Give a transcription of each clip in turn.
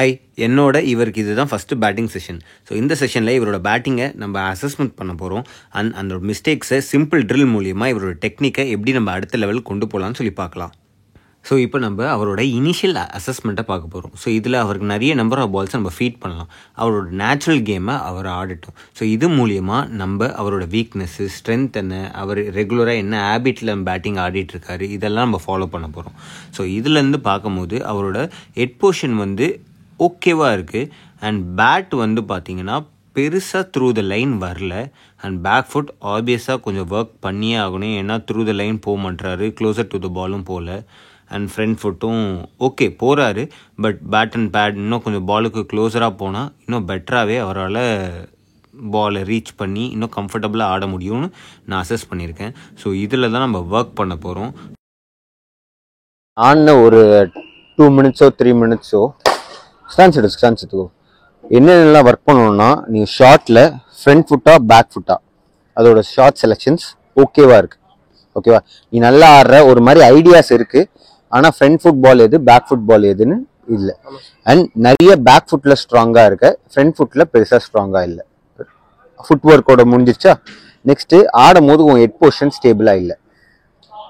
Hi, இவருக்கு இதுதான் first batting session. So இந்த செஷனில் இவரோட பேட்டிங்கை நம்ம அசஸ்மெண்ட் பண்ண போகிறோம். அந்த மிஸ்டேக்ஸை சிம்பிள் ட்ரில் மூலியமாக இவரோட டெக்னிக்கை எப்படி நம்ம அடுத்த லெவல் கொண்டு போகலான்னு சொல்லி பார்க்கலாம். ஸோ இப்போ நம்ம அவரோட இனிஷியல் அசஸ்மெண்ட்டை பார்க்க போகிறோம். ஸோ இதில் அவருக்கு நிறைய நம்பர் ஆஃப் பால்ஸை நம்ம ஃபீட் பண்ணலாம். அவரோட நேச்சுரல் கேமை அவர் ஆடட்டும். ஸோ இது மூலியமாக நம்ம அவரோட வீக்னஸ்ஸு, ஸ்ட்ரென்த் என்ன, அவர் ரெகுலராக என்ன ஹேபிட்டில் பேட்டிங் ஆடிட்டுருக்காரு, இதெல்லாம் நம்ம ஃபாலோ பண்ண போகிறோம். ஸோ இதுலேருந்து பார்க்கும்போது அவரோட ஹெட் பொசிஷன் ஓகேவாக இருக்குது. அண்ட் பேட் பார்த்தீங்கன்னா பெருசாக த்ரூ த லைன் வரல. அண்ட் பேக் ஃபுட் ஆப்வியஸாக கொஞ்சம் ஒர்க் பண்ணியே ஆகணும். ஏன்னா த்ரூ த லைன் போக மாட்டுறாரு, க்ளோசர் டு த பாலும் போகல. அண்ட் ஃப்ரண்ட் ஃபுட்டும் ஓகே போகிறாரு. பட் பேட் அண்ட் பேட் இன்னும் கொஞ்சம் பாலுக்கு க்ளோஸராக போனால் இன்னும் பெட்டராகவே அவரால் பாலை ரீச் பண்ணி இன்னும் கம்ஃபர்டபுளாக ஆட முடியும்னு நான் அசஸ் பண்ணியிருக்கேன். ஸோ இதில் தான் நம்ம ஒர்க் பண்ண போகிறோம். ஆன ஒரு 2 minutes 3 minutes ஸ்டான்ஸ் எடுத்துக்கோ. என்னென்னலாம் ஒர்க் பண்ணணும்னா, நீங்கள் ஷார்ட்டில் ஃப்ரண்ட் ஃபுட்டா பேக் ஃபுட்டா அதோட ஷார்ட் செலெக்ஷன்ஸ் ஓகேவா இருக்கு. ஓகேவா, நீ நல்லா ஆடுற ஒரு மாதிரி ஐடியாஸ் இருக்கு. ஆனால் ஃப்ரண்ட் ஃபுட் பால் எது, பேக் ஃபுட் பால் எதுன்னு இல்லை. அண்ட் நிறைய பேக் ஃபுட்டில் ஸ்ட்ராங்காக இருக்க, ஃப்ரண்ட் ஃபுட்டில் பெருசாக ஸ்ட்ராங்காக இல்லை. ஃபுட் ஒர்க்கோட முடிஞ்சிருச்சா? நெக்ஸ்ட்டு ஆடும் போது உன் ஹெட் பொசிஷன் ஸ்டேபிளாக இல்லை.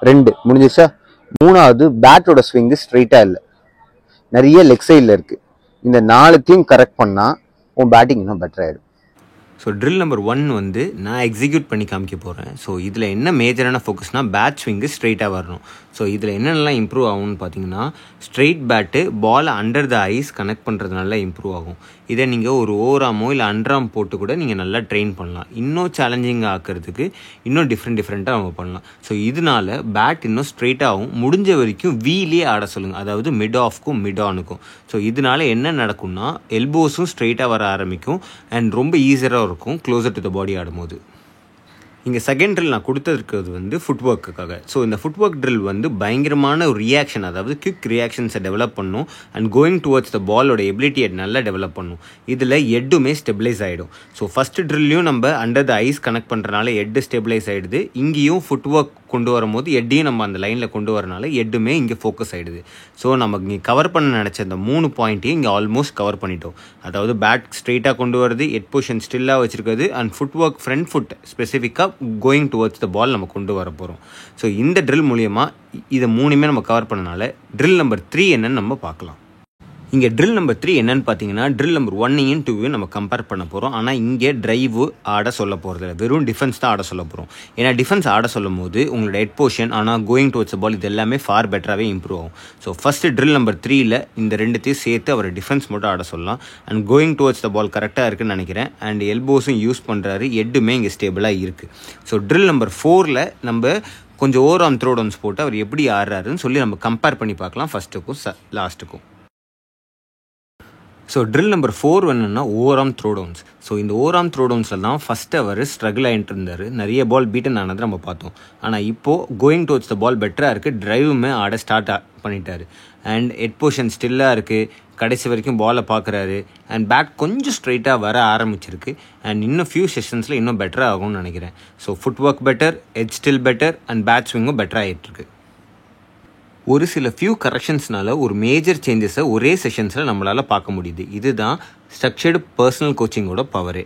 2 முடிஞ்சிருச்சா? 3வது பேட்டோட ஸ்விங்கு ஸ்ட்ரெயிட்டாக இல்லை, நிறைய லெக் சைடில் இருக்குது. இந்த 4த்தையும் கரெக்ட் பண்ணால் உன் பேட்டிங் இன்னும் பெட்டர் ஆகிடும். ஸோ ட்ரில் நம்பர் 1 நான் எக்ஸிக்யூட் பண்ணி காமிக்க போகிறேன். ஸோ இதில் என்ன மேஜரான ஃபோக்கஸ்னால் பேட் ஸ்விங்கு ஸ்ட்ரெயிட்டாக வரணும். ஸோ இதில் என்னென்னலாம் இம்ப்ரூவ் ஆகும்னு பார்த்தீங்கன்னா, straight bat ball under the eyes connect பண்ணுறதுனால இம்ப்ரூவ் ஆகும். இதை நீங்கள் ஒரு ஓவராமோ இல்லை அண்டராம் போட்டு கூட நீங்கள் நல்லா ட்ரெயின் பண்ணலாம். இன்னும் சேலஞ்சிங்காக ஆக்கிறதுக்கு இன்னும் டிஃப்ரெண்ட்டாக நம்ம பண்ணலாம். ஸோ இதனால பேட் இன்னும் ஸ்ட்ரெயிட்டாகவும் முடிஞ்ச வரைக்கும் வீலே ஆட சொல்லுங்கள், அதாவது மிட் ஆஃப்க்கும் மிட் ஆனுக்கும். ஸோ இதனால என்ன நடக்கும்னா, எல்போஸும் ஸ்ட்ரெயிட்டாக வர ஆரம்பிக்கும் அண்ட் ரொம்ப ஈஸியாக இருக்கும் க்ளோசர் டு த பாடி ஆடும்போது. இங்கே செகண்ட் ட்ரில் நான் கொடுத்துருக்கிறது ஃபுட் ஒர்க்குக்காக. ஸோ இந்த ஃபுட் ஒர்க் ட்ரில் பயங்கரமான ஒரு ரியாக்ஷன், அதாவது குவிக் ரியாக்ஷன்ஸை டெவலப் பண்ணும் அண்ட் கோயிங் டுவர்ட்ஸ் த பாலோட எபிலிட்டியை நல்லா டெவலப் பண்ணும். இதில் எட்டுமே ஸ்டெபிளைஸ் ஆகிடும். ஸோ ஃபஸ்ட்டு ட்ரில்லையும் நம்ம அண்டர் த ஐஸ் கனெக்ட் பண்ணுறதுனால எட்டு ஸ்டெபிளைஸ் ஆகிடுது. இங்கேயும் ஃபுட் ஒர்க் கொண்டு வரும்போது எட்டையும் நம்ம அந்த லைனில் கொண்டு வரனால எட்டுமே இங்கே ஃபோக்கஸ் ஆகிடுது. ஸோ நமக்கு இங்கே கவர் பண்ண நினச்ச அந்த 3 பாயிண்ட்டையும் இங்கே ஆல்மோஸ்ட் கவர் பண்ணிட்டோம். அதாவது பேட் ஸ்ட்ரெயிட்டாக கொண்டு வரது, ஹெட் பொசிஷன் ஸ்டில்லாக வச்சுருக்கிறது and foot work front foot ஸ்பெசிஃபிக்காக கோயிங் டுவர்ட்ஸ் த பால் நம்ம கொண்டு வர போகிறோம். ஸோ இந்த ட்ரில் மூலியமாக இதை 3மே நம்ம கவர் பண்ணனால ட்ரில் நம்பர் 3 என்னன்னு நம்ம பார்க்கலாம். இங்கே ட்ரில் நம்பர் 3 என்னன்னு பார்த்தீங்கன்னா, ட்ரில் நம்பர் 1 2 நம்ம கம்பேர் பண்ண போகிறோம். ஆனால் இங்கே ட்ரைவு ஆட சொல்ல போகிறதில்ல, வெறும் டிஃபென்ஸ் தான் ஆட சொல்ல போகிறோம். ஏன்னா டிஃபென்ஸ் ஆட சொல்லும் போது உங்களோட ஹெட் பொசிஷன் ஆனால் கோயிங் டுவர்ட்ஸ் பால் இது எல்லாமே ஃபார் பெட்டராகவே இம்ப்ரூவ் ஆகும். ஸோ ஃபஸ்ட்டு ட்ரில் நம்பர் 3 இந்த 2த்தையும் சேர்த்து அவர் டிஃபென்ஸ் மட்டும் ஆட சொல்லலாம். அண்ட் கோயிங் டுவர்ட்ஸ் த பால் கரெக்டாக இருக்குன்னு நினைக்கிறேன். அண்ட் எல்போஸும் யூஸ் பண்ணுறாரு, எட்டுமே இங்கே ஸ்டேபிளாக இருக்குது. ஸோ ட்ரில் நம்பர் 4 நம்ம கொஞ்சம் ஓவர் ஆர்ம் த்ரோ டவுன்ஸ் போட்டு அவர் எப்படி ஆடுறாருன்னு சொல்லி நம்ம கம்பேர் பண்ணி பார்க்கலாம் ஃபஸ்ட்டுக்கும் லாஸ்ட்டுக்கும். ஸோ ட்ரில் நம்பர் 4 என்னென்னா over arm throw downs. So இந்த ஓவர் ஆர்ம் த்ரோ டவுன்ஸில் தான் ஃபஸ்ட்டு அவர் ஸ்ட்ரகிள் ஆகிட்டு இருந்தார். நிறைய பால் பீட்டன் ஆனது நம்ம பார்த்தோம். ஆனால் இப்போது கோயிங் டுவர்ட்ஸ் த பால் பெட்டராக இருக்குது, ட்ரைவுமே ஆட ஸ்டார்ட் பண்ணிட்டாரு. அண்ட் ஹெட் பொசிஷன் ஸ்டில்லாக இருக்குது, கடைசி வரைக்கும் பாலை பார்க்குறாரு. அண்ட் பேட் கொஞ்சம் ஸ்ட்ரைட்டாக வர ஆரம்பிச்சிருக்கு. அண்ட் இன்னும் ஃபியூ செஷன்ஸில் இன்னும் பெட்டராக ஆகும்னு நினைக்கிறேன். So foot work better, head still better and bat ஸ்விங்கும் பெட்டராக ஆகிட்டுருக்கு. ஒரு சில ஃபியூ கரெக்ஷன்ஸ்னால ஒரு மேஜர் சேஞ்சஸை ஒரே செஷன்ஸில் நம்மளால் பார்க்க முடியுது. இதுதான் ஸ்ட்ரக்சர்டு பர்சனல் கோச்சிங்கோட பவரே.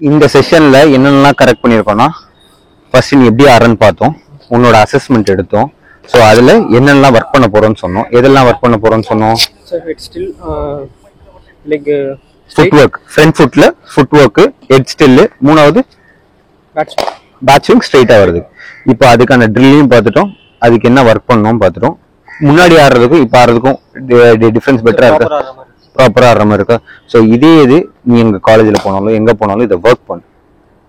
இந்த செஷனில் என்னென்னலாம் கரெக்ட் பண்ணியிருக்கோன்னா, ஃபர்ஸ்ட் நீ எப்படி ஆடுறன்னு பார்த்தோம், உன்னோட அசஸ்மெண்ட் எடுத்தோம். ஸோ அதில் என்னென்னலாம் ஒர்க் பண்ண போகிறோன்னு சொன்னோம். எதெல்லாம் ஒர்க் பண்ண போகிறோன்னு சொன்னோம்? ஃபுட் ஒர்க், ஃப்ரண்ட் ஃபுட்டில் ஃபுட் ஒர்க்கு, ஹெட் ஸ்டில்லு, 3வது பேட் ஸ்விங் ஸ்ட்ரெயிட்டாக வருது. இப்போ அதுக்கான ட்ரில்லையும் பார்த்துட்டோம், அதுக்கு என்ன ஒர்க் பண்ணணும் பார்த்துட்டோம். முன்னாடி ஆடுறதுக்கும் இப்போ ஆடுறதுக்கும் டிஃப்ரென்ஸ் பெட்டராக இருக்கா, ப்ராப்பராக ஆடுற மாதிரி இருக்கா? ஸோ இதே இது நீ எங்கள் காலேஜில் போனாலும் எங்கே போனாலும் இதை ஒர்க் பண்ணு.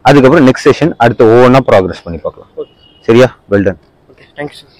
அதுக்கப்புறம் நெக்ஸ்ட் செஷன் அடுத்து ஒவ்வொன்றா ப்ராக்ரஸ் பண்ணி பார்க்கலாம். சரியா? Well done. Okay, thank you sir.